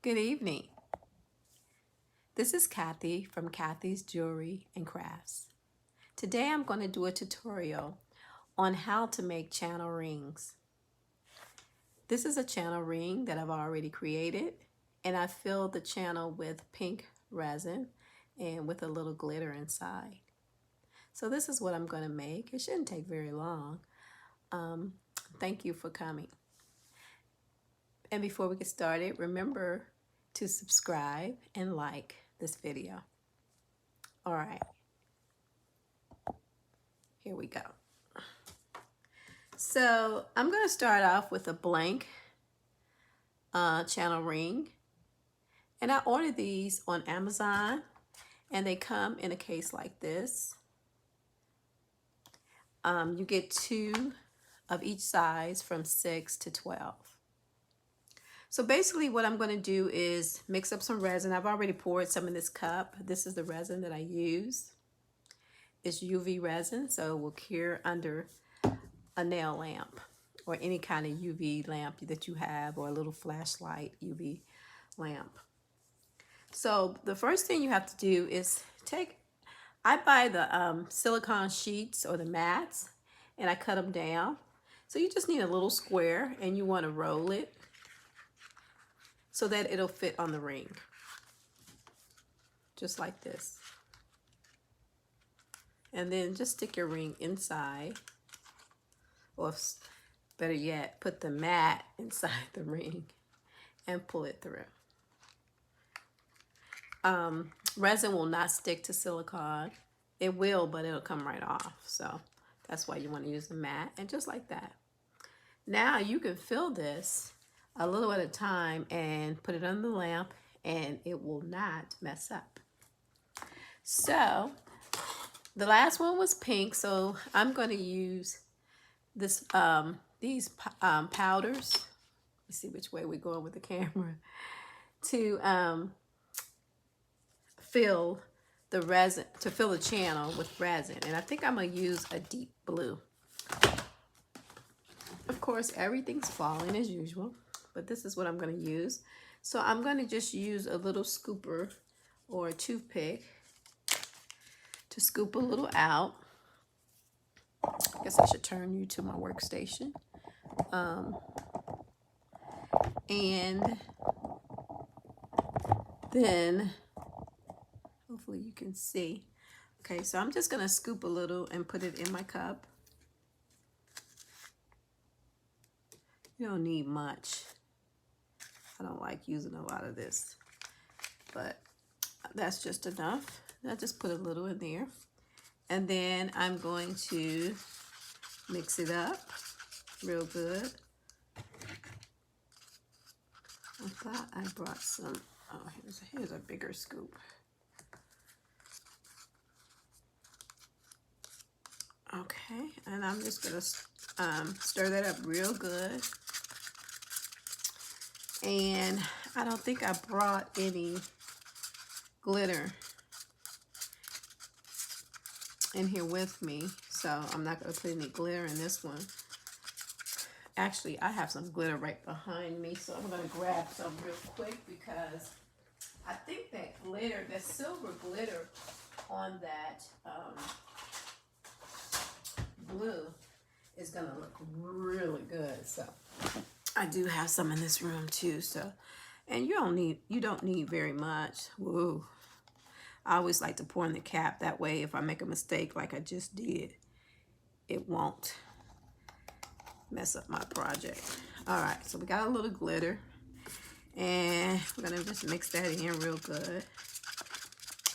Good evening. This is Kathy from Kathy's Jewelry and Crafts. Today I'm going to do a tutorial on how to make channel rings. This is a channel ring that I've already created, and I filled the channel with pink resin and with a little glitter inside. So this is what I'm going to make. It shouldn't take very long. Thank you for coming. And before we get started, remember to subscribe and like this video. All right, here we go. So I'm going to start off with a blank channel ring. And I ordered these on Amazon, and they come in a case like this. You get 2 of each size from 6 to 12. So basically what I'm going to do is mix up some resin. I've already poured some in this cup. This is the resin that I use. It's UV resin, so it will cure under a nail lamp or any kind of UV lamp that you have, or a little flashlight UV lamp. So the first thing you have to do is I buy the silicone sheets or the mats, and I cut them down. So you just need a little square, and you want to roll it so that it'll fit on the ring, just like this. And then just stick your ring inside, or better yet, put the mat inside the ring and pull it through. Resin will not stick to silicone. It will, but it'll come right off. So that's why you want to use the mat. And just like that. Now you can fill this a little at a time and put it under the lamp, and it will not mess up. So the last one was pink, so I'm going to use this these powders. Let's see which way we're going with the camera. To fill the resin, to fill the channel with resin. And I think I'm going to use a deep blue. Of course, everything's falling as usual, but this is what I'm going to use. So I'm going to just use a little scooper or a toothpick to scoop a little out. I guess I should turn you to my workstation. And then hopefully you can see. Okay, so I'm just going to scoop a little and put it in my cup. You don't need much. I don't like using a lot of this, but that's just enough. I just put a little in there. And then I'm going to mix it up real good. I thought I brought some. Oh, here's a bigger scoop. Okay, and I'm just gonna stir that up real good. And I don't think I brought any glitter in here with me, so I'm not gonna put any glitter in this one. Actually, I have some glitter right behind me, so I'm gonna grab some real quick, because I think that glitter, that silver glitter on that blue is gonna look really good. So I do have some in this room too. So, and you don't need very much. Whoa. I always like to pour in the cap. That way, if I make a mistake like I just did, it won't mess up my project. All right, so we got a little glitter, and we're gonna just mix that in real good.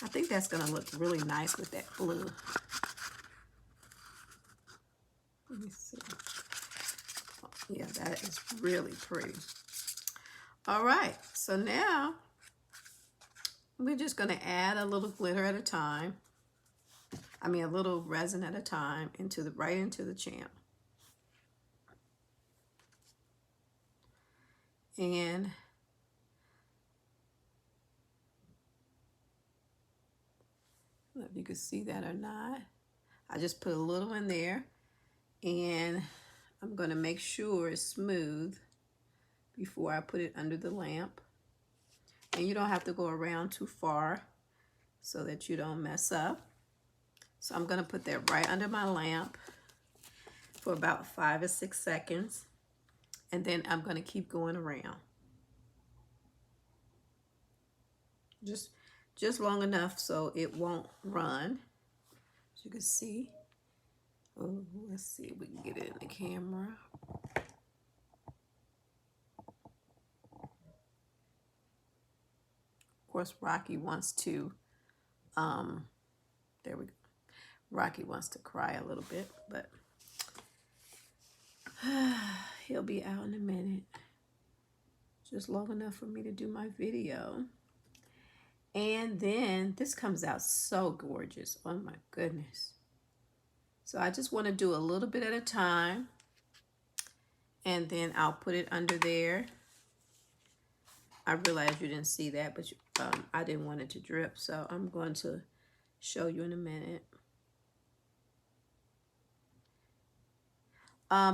I think that's gonna look really nice with that blue. Let me see. Yeah, that is really pretty. All right, so now we're just going to add a little glitter at a time. I mean, a little resin at a time right into the channel. And I don't know if you can see that or not. I just put a little in there, and I'm going to make sure it's smooth before I put it under the lamp. And you don't have to go around too far so that you don't mess up. So I'm going to put that right under my lamp for about 5 or 6 seconds. And then I'm going to keep going around. Just long enough so it won't run. As you can see. Oh, let's see if we can get it in the camera. Of course, Rocky wants to, there we go. Rocky wants to cry a little bit, but he'll be out in a minute. Just long enough for me to do my video. And then this comes out so gorgeous. Oh my goodness. So I just want to do a little bit at a time. And then I'll put it under there. I realized you didn't see that, but I didn't want it to drip. So I'm going to show you in a minute.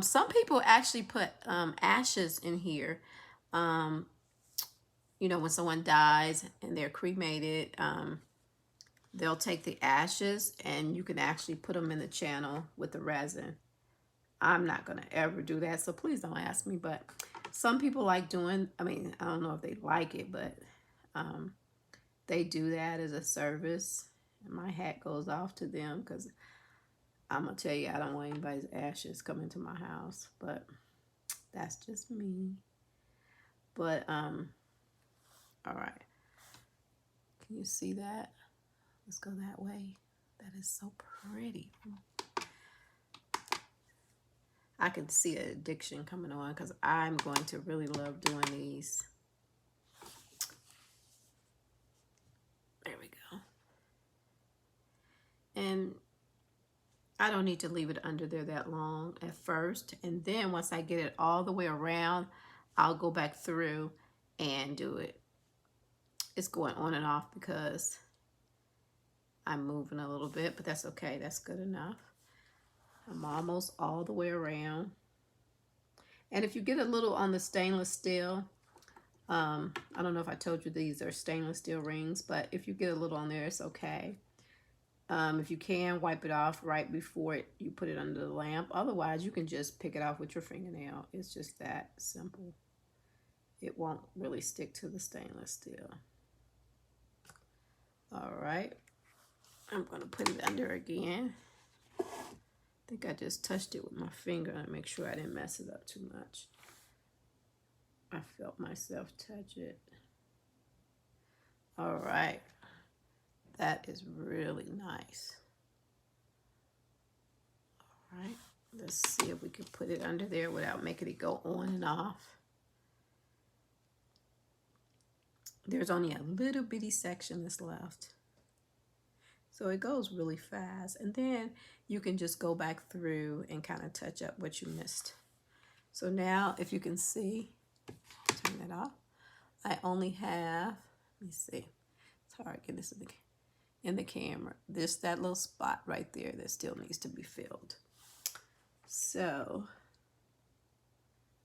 Some people actually put ashes in here. You know, when someone dies and they're cremated, they'll take the ashes and you can actually put them in the channel with the resin. I'm not going to ever do that, so please don't ask me. But some people like doing, I mean, I don't know if they like it, but they do that as a service. And my hat goes off to them because I'm going to tell you, I don't want anybody's ashes coming to my house. But that's just me. But, all right. Can you see that? Let's go that way. That is so pretty. I can see an addiction coming on because I'm going to really love doing these. There we go. And I don't need to leave it under there that long at first. And then once I get it all the way around, I'll go back through and do it. It's going on and off because I'm moving a little bit, but that's okay. That's good enough. I'm almost all the way around. And if you get a little on the stainless steel, I don't know if I told you these are stainless steel rings, but if you get a little on there, it's okay. If you can, wipe it off right before you put it under the lamp. Otherwise, you can just pick it off with your fingernail. It's just that simple. It won't really stick to the stainless steel. All right. I'm going to put it under again. I think I just touched it with my finger to make sure I didn't mess it up too much. I felt myself touch it. All right. That is really nice. All right. Let's see if we can put it under there without making it go on and off. There's only a little bitty section that's left. So it goes really fast. And then you can just go back through and kind of touch up what you missed. So now, if you can see, turn that off. I only have, let me see. It's hard getting this in the camera. There's that little spot right there that still needs to be filled. So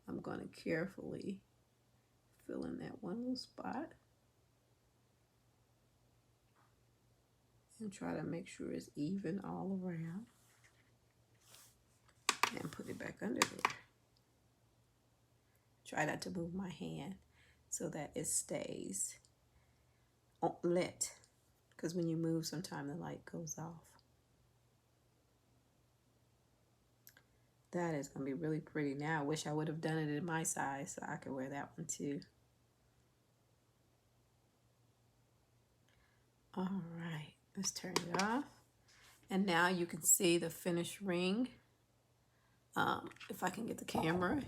I'm going to carefully fill in that one little spot. And try to make sure it's even all around. And put it back under there. Try not to move my hand so that it stays lit. Because when you move, sometimes the light goes off. That is going to be really pretty. Now, I wish I would have done it in my size so I could wear that one too. All right. Let's turn it off. And now you can see the finished ring. If I can get the camera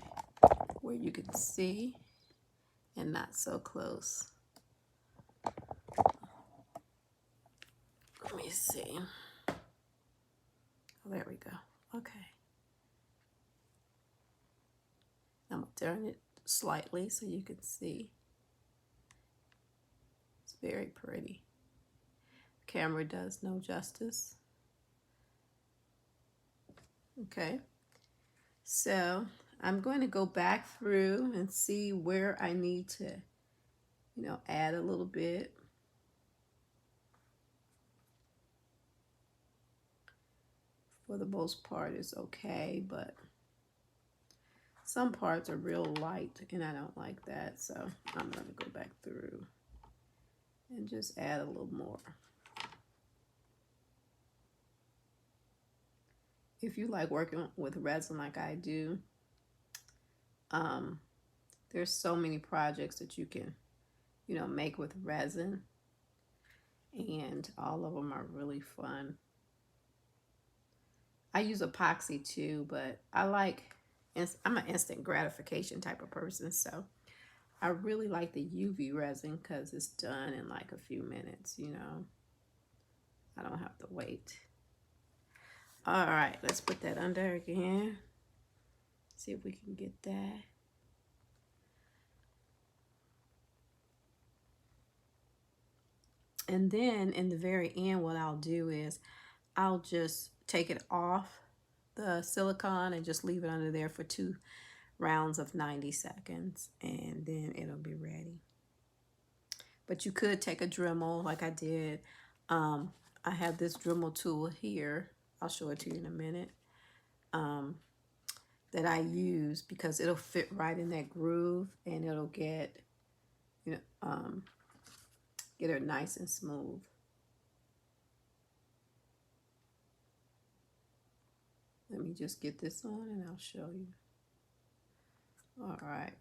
where you can see and not so close. Let me see. Oh, there we go. Okay. I'm going to turn it slightly so you can see. It's very pretty. Camera does no justice. Okay, so I'm going to go back through and see where I need to you know, add a little bit. For the most part, it's okay, but some parts are real light, and I don't like that, so I'm going to go back through and just add a little more. If you like working with resin like I do, there's so many projects that you can, you know, make with resin, and all of them are really fun. I use epoxy too, but I'm an instant gratification type of person, so I really like the UV resin because it's done in like a few minutes, you know. I don't have to wait. All right, let's put that under again. See if we can get that. And then in the very end, what I'll do is I'll just take it off the silicone and just leave it under there for 2 rounds of 90 seconds, and then it'll be ready. But you could take a Dremel like I did. I have this Dremel tool here. I'll show it to you in a minute. That I use because it'll fit right in that groove, and it'll get, you know, get it nice and smooth. Let me just get this on and I'll show you. All right.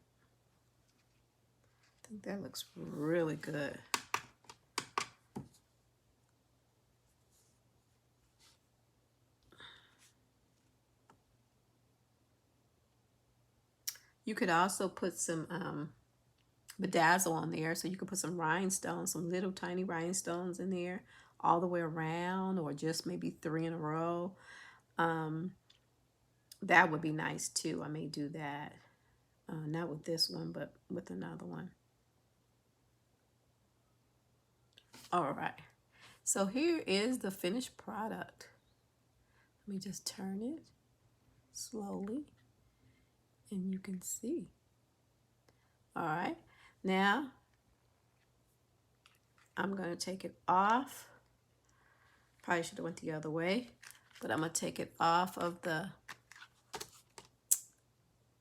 I think that looks really good. You could also put some bedazzle on there, so you could put some rhinestones, some little tiny rhinestones in there all the way around, or just maybe 3 in a row. That would be nice too. I may do that. Not with this one, but with another one. All right. So here is the finished product. Let me just turn it slowly, and you can see. All right. Now, I'm going to take it off. Probably should have went the other way, but I'm going to take it off of the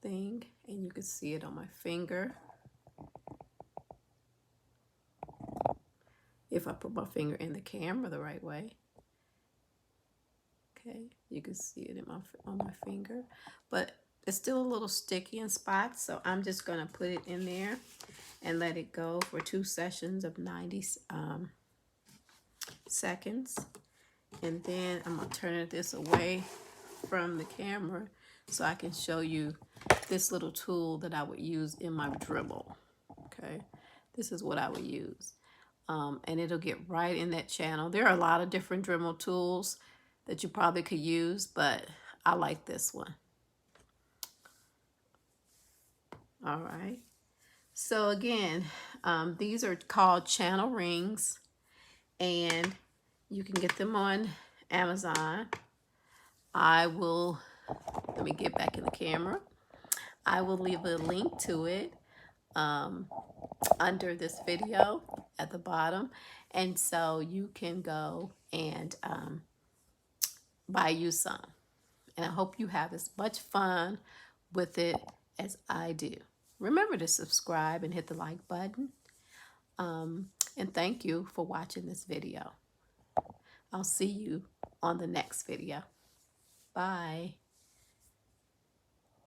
thing, and you can see it on my finger. If I put my finger in the camera the right way. Okay, you can see it on my finger, but it's still a little sticky in spots, so I'm just going to put it in there and let it go for 2 sessions of 90 seconds. And then I'm going to turn this away from the camera so I can show you this little tool that I would use in my Dremel. Okay, this is what I would use. And it'll get right in that channel. There are a lot of different Dremel tools that you probably could use, but I like this one. All right. So again, these are called channel rings, and you can get them on Amazon. Let me get back in the camera. I will leave a link to it under this video at the bottom, and so you can go and buy you some. And I hope you have as much fun with it as I do. Remember to subscribe and hit the like button. And thank you for watching this video. I'll see you on the next video. Bye.